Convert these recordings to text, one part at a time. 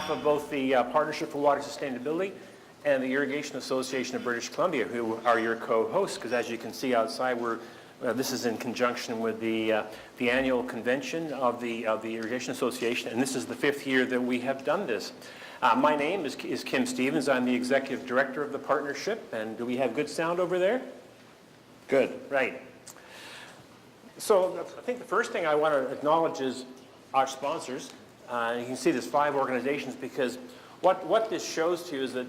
behalf of both the Partnership for Water Sustainability and the Irrigation Association of British Columbia, who are your co-hosts, because as you can see outside, this is in conjunction with the annual convention of the Irrigation Association, and this is the 5th year that we have done this. My name is Kim Stevens. I'm the Executive Director of the Partnership, and do we have good sound over there? Good, right. So I think the first thing I want to acknowledge is our sponsors. You can see there's 5 organizations, because what this shows to you is that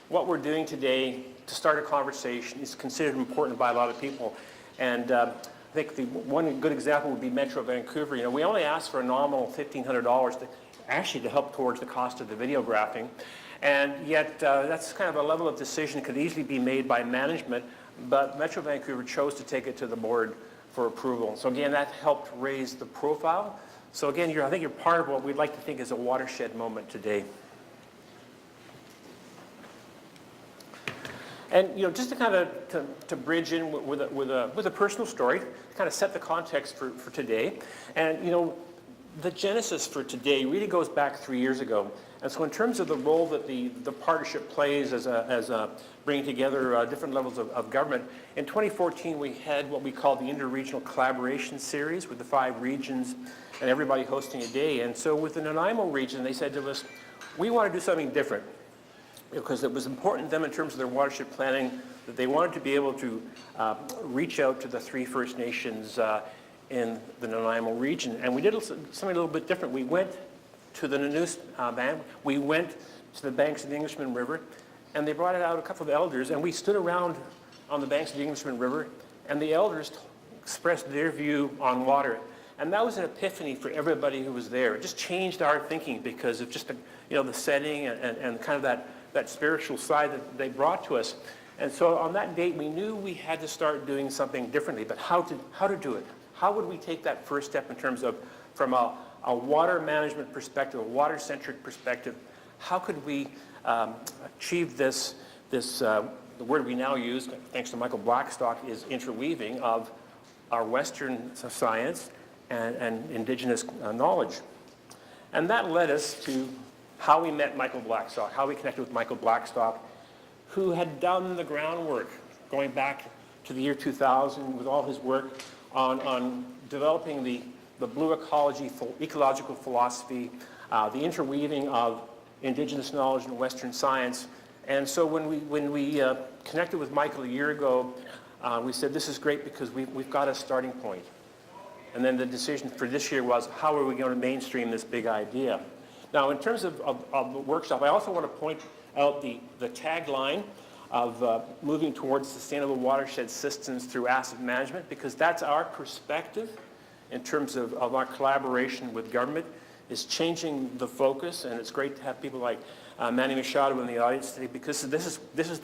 what we're doing today to start a conversation is considered important by a lot of people. And I think one good example would be Metro Vancouver. You know, we only asked for a nominal $1,500 to help towards the cost of the videographing. And yet that's kind of a level of decision that could easily be made by management, but Metro Vancouver chose to take it to the board for approval. So again, that helped raise the profile. So again, I think you're part of what we'd like to think is a watershed moment today. And you know, just to kind of to bridge in with a personal story, to kind of set the context for today. And you know, the genesis for today really goes back 3 years ago. And so in terms of the role that the partnership plays as bringing together different levels of government, in 2014 we had what we called the Interregional Collaboration Series with the 5 regions and everybody hosting a day. And so with the Nanaimo region, they said to us, we want to do something different, because it was important to them in terms of their watershed planning that they wanted to be able to reach out to the 3 First Nations in the Nanaimo region. And we did something a little bit different. We went to the Nanoose band, we went to the banks of the Englishman River, and they brought out a couple of elders, and we stood around on the banks of the Englishman River, and the elders expressed their view on water. And that was an epiphany for everybody who was there. It just changed our thinking because of just the setting and kind of that spiritual side that they brought to us. And so on that date, we knew we had to start doing something differently, but how to do it? How would we take that first step in terms of, from a water management perspective, a water-centric perspective, how could we achieve this the word we now use, thanks to Michael Blackstock, is interweaving of our Western science and Indigenous knowledge. And that led us to how we met Michael Blackstock, how we connected with Michael Blackstock, who had done the groundwork going back to the year 2000 with all his work on developing the blue ecological philosophy, the interweaving of Indigenous knowledge and Western science. And so when we connected with Michael a year ago, we said, this is great because we've got a starting point. And then the decision for this year was, how are we going to mainstream this big idea? Now, in terms of the workshop, I also want to point out the tagline of moving towards sustainable watershed systems through asset management, because that's our perspective in terms of our collaboration with government, is changing the focus. And it's great to have people like Manny Machado in the audience today, because this is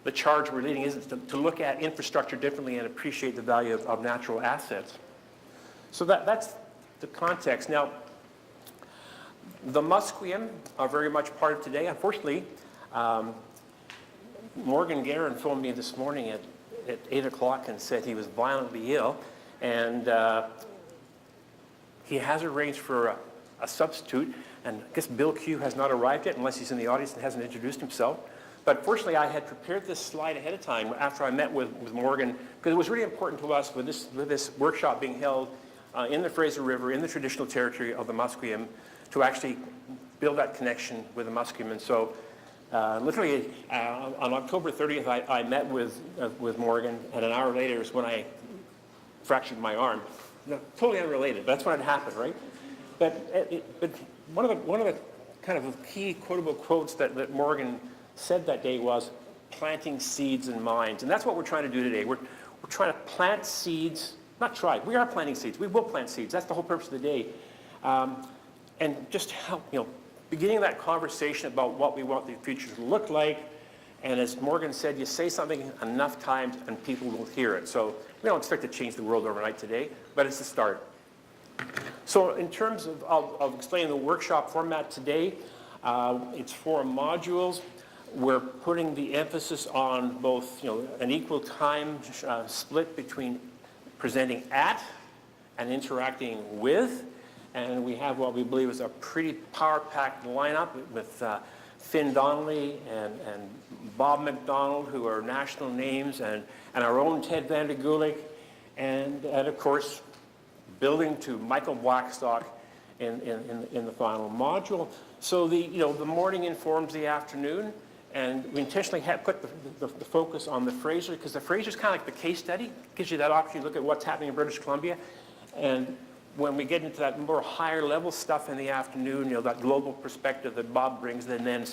the charge we're leading, isn't to look at infrastructure differently and appreciate the value of natural assets. So that's the context. Now, the Musqueam are very much part of today. Unfortunately, Morgan Guerin phoned me this morning at 8 o'clock and said he was violently ill, and he has arranged for a substitute, and I guess Bill Q has not arrived yet, unless he's in the audience and hasn't introduced himself. But fortunately, I had prepared this slide ahead of time after I met with Morgan, because it was really important to us with this workshop being held in the Fraser River, in the traditional territory of the Musqueam, to actually build that connection with the Musqueam. And so literally on October 30th, I met with Morgan, and an hour later is when I fractured my arm. No, totally unrelated, but that's when it happened, right? But one of the kind of key quotable quotes that Morgan said that day was, planting seeds in minds. And that's what we're trying to do today. We're trying to plant seeds, not try, we are planting seeds. We will plant seeds. That's the whole purpose of the day. And just help, beginning that conversation about what we want the future to look like. And as Morgan said, you say something enough times and people will hear it. So we don't expect to change the world overnight today, but it's a start. So in terms of explaining the workshop format today, it's 4 modules. We're putting the emphasis on both, an equal time split between presenting at and interacting with. And we have what we believe is a pretty power-packed lineup with Finn Donnelly and Bob McDonald, who are national names, and our own Ted Van de Gulik, and of course, building to Michael Blackstock in the final module. So the morning informs the afternoon, and we intentionally have put the focus on the Fraser, because the Fraser is kind of like the case study. It gives you that opportunity to look at what's happening in British Columbia. And when we get into that more higher level stuff in the afternoon, that global perspective that Bob brings, and then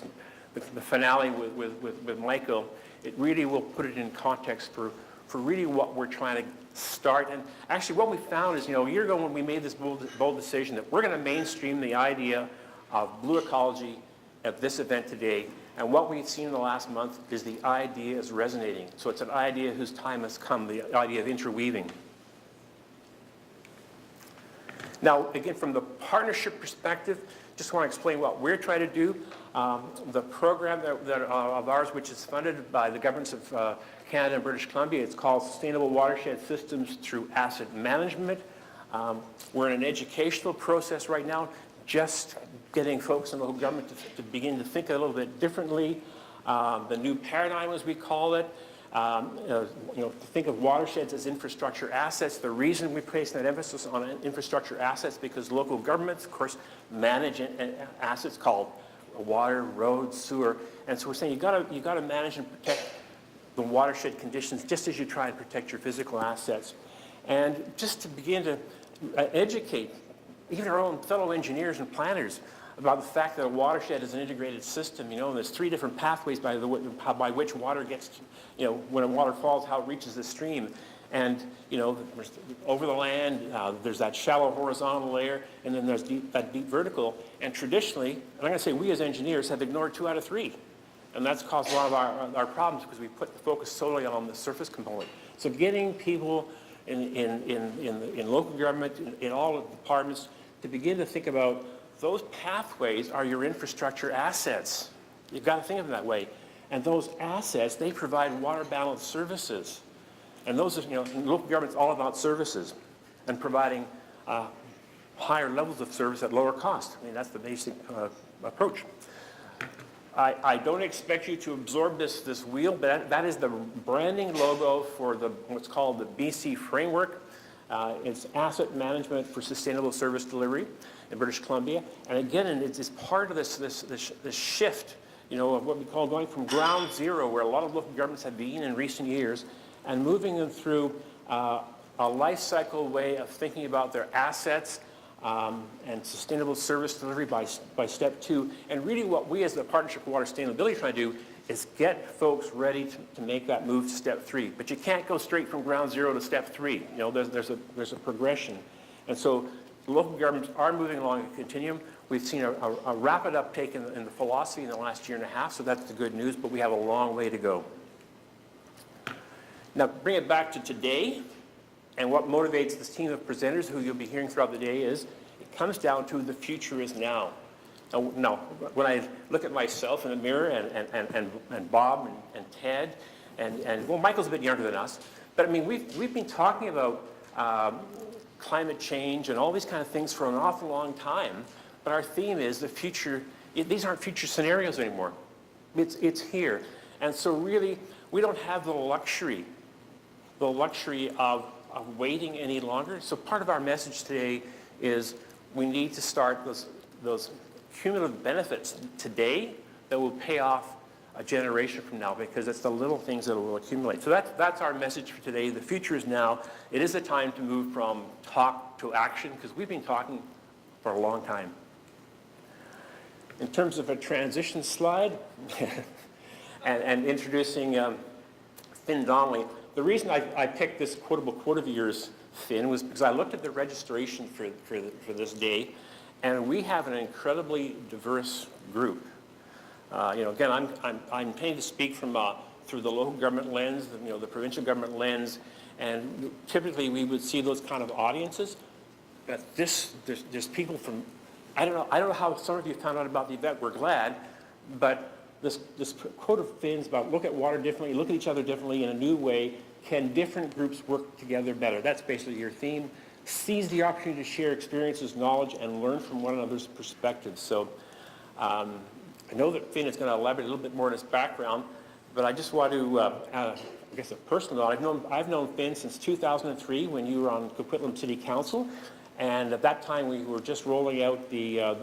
the finale with Michael, it really will put it in context for really what we're trying to start. And actually what we found is, a year ago when we made this bold decision that we're going to mainstream the idea of blue ecology at this event today. And what we've seen in the last month is the idea is resonating. So it's an idea whose time has come, the idea of interweaving. Now, again, from the partnership perspective, just want to explain what we're trying to do. The program of ours, which is funded by the governments of Canada and British Columbia, it's called Sustainable Watershed Systems Through Asset Management. We're in an educational process right now, just getting folks in the local government to begin to think a little bit differently. The new paradigm, as we call it, to think of watersheds as infrastructure assets. The reason we place that emphasis on infrastructure assets because local governments, of course, manage assets called water, roads, sewer, and so we're saying you got to manage and protect the watershed conditions just as you try and protect your physical assets, and just to begin to educate even our own fellow engineers and planners about the fact that a watershed is an integrated system, and there's 3 different pathways by which water gets, when water falls, how it reaches the stream. And, over the land, there's that shallow horizontal layer, and then there's that deep vertical. And traditionally, and I'm going to say we as engineers have ignored 2 out of 3. And that's caused a lot of our problems because we put the focus solely on the surface component. So getting people in local government, in all departments, to begin to think about those pathways are your infrastructure assets. You've got to think of them that way. And those assets, they provide water balance services. And those are, local government's all about services and providing higher levels of service at lower cost. I mean, that's the basic approach. I don't expect you to absorb this wheel, but that is the branding logo for what's called the BC framework. It's asset management for sustainable service delivery in British Columbia. And again, it's part of this shift, of what we call going from ground zero, where a lot of local governments have been in recent years, and moving them through a life cycle way of thinking about their assets and sustainable service delivery by step 2. And really what we as the Partnership for Water Sustainability try to do is get folks ready to make that move to step 3. But you can't go straight from ground zero to step 3. There's a progression. And so local governments are moving along a continuum. We've seen a rapid uptake in the philosophy in the last year and a half, so that's the good news, but we have a long way to go. Now, bring it back to today, and what motivates this team of presenters who you'll be hearing throughout the day is, it comes down to the future is now. Now, when I look at myself in the mirror and Bob and Ted, and well, Michael's a bit younger than us, but I mean, we've been talking about climate change and all these kind of things for an awful long time, but our theme is the future. These aren't future scenarios anymore. It's here. And so really, we don't have the luxury of waiting any longer. So part of our message today is we need to start those cumulative benefits today that will pay off a generation from now, because it's the little things that will accumulate. So that's our message for today. The future is now. It is the time to move from talk to action, because we've been talking for a long time. In terms of a transition slide and introducing Finn Donnelly, the reason I picked this quotable quote of yours, Finn, was because I looked at the registration for this day, and we have an incredibly diverse group. Again, I'm paid to speak from through the local government lens, the provincial government lens, and typically we would see those kind of audiences. But there's people from, I don't know how some of you found out about the event. We're glad, but this quote of Finn's about look at water differently, look at each other differently in a new way. Can different groups work together better? That's basically your theme. seize the opportunity to share experiences, knowledge, and learn from one another's perspectives. So I know that Finn is going to elaborate a little bit more on his background, but I just want to add, I guess, a personal note. I've known Finn since 2003 when you were on Coquitlam City Council, and at that time we were just rolling out the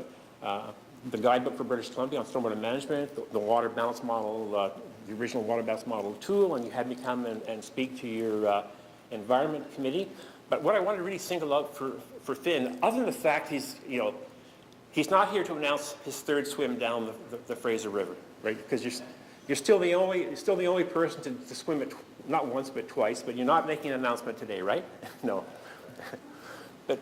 guidebook for British Columbia on stormwater management, the water balance model, the original water balance model tool, and you had me come and speak to your environment committee. But what I wanted to really single out for Finn, other than the fact he's not here to announce his third swim down the Fraser River, right? Because you're still the only person to swim it, not once but twice. But you're not making an announcement today, right? No. But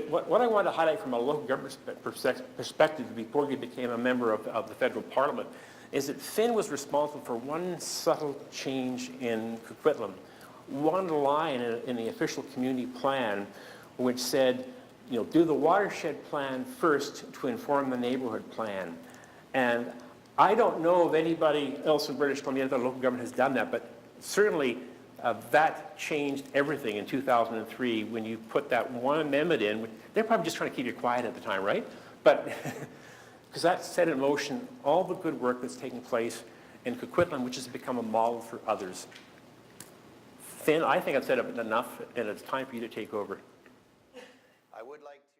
what I want to highlight from a local government perspective before he became a member of the federal parliament is that Finn was responsible for one subtle change in Coquitlam. One line in the official community plan which said, do the watershed plan first to inform the neighborhood plan. And I don't know if anybody else in British Columbia, the local government, has done that, but certainly that changed everything in 2003 when you put that one amendment in. They're probably just trying to keep you quiet at the time, right? But because that set in motion all the good work that's taking place in Coquitlam, which has become a model for others. Finn, I think I've said enough, and it's time for you to take over. I would like to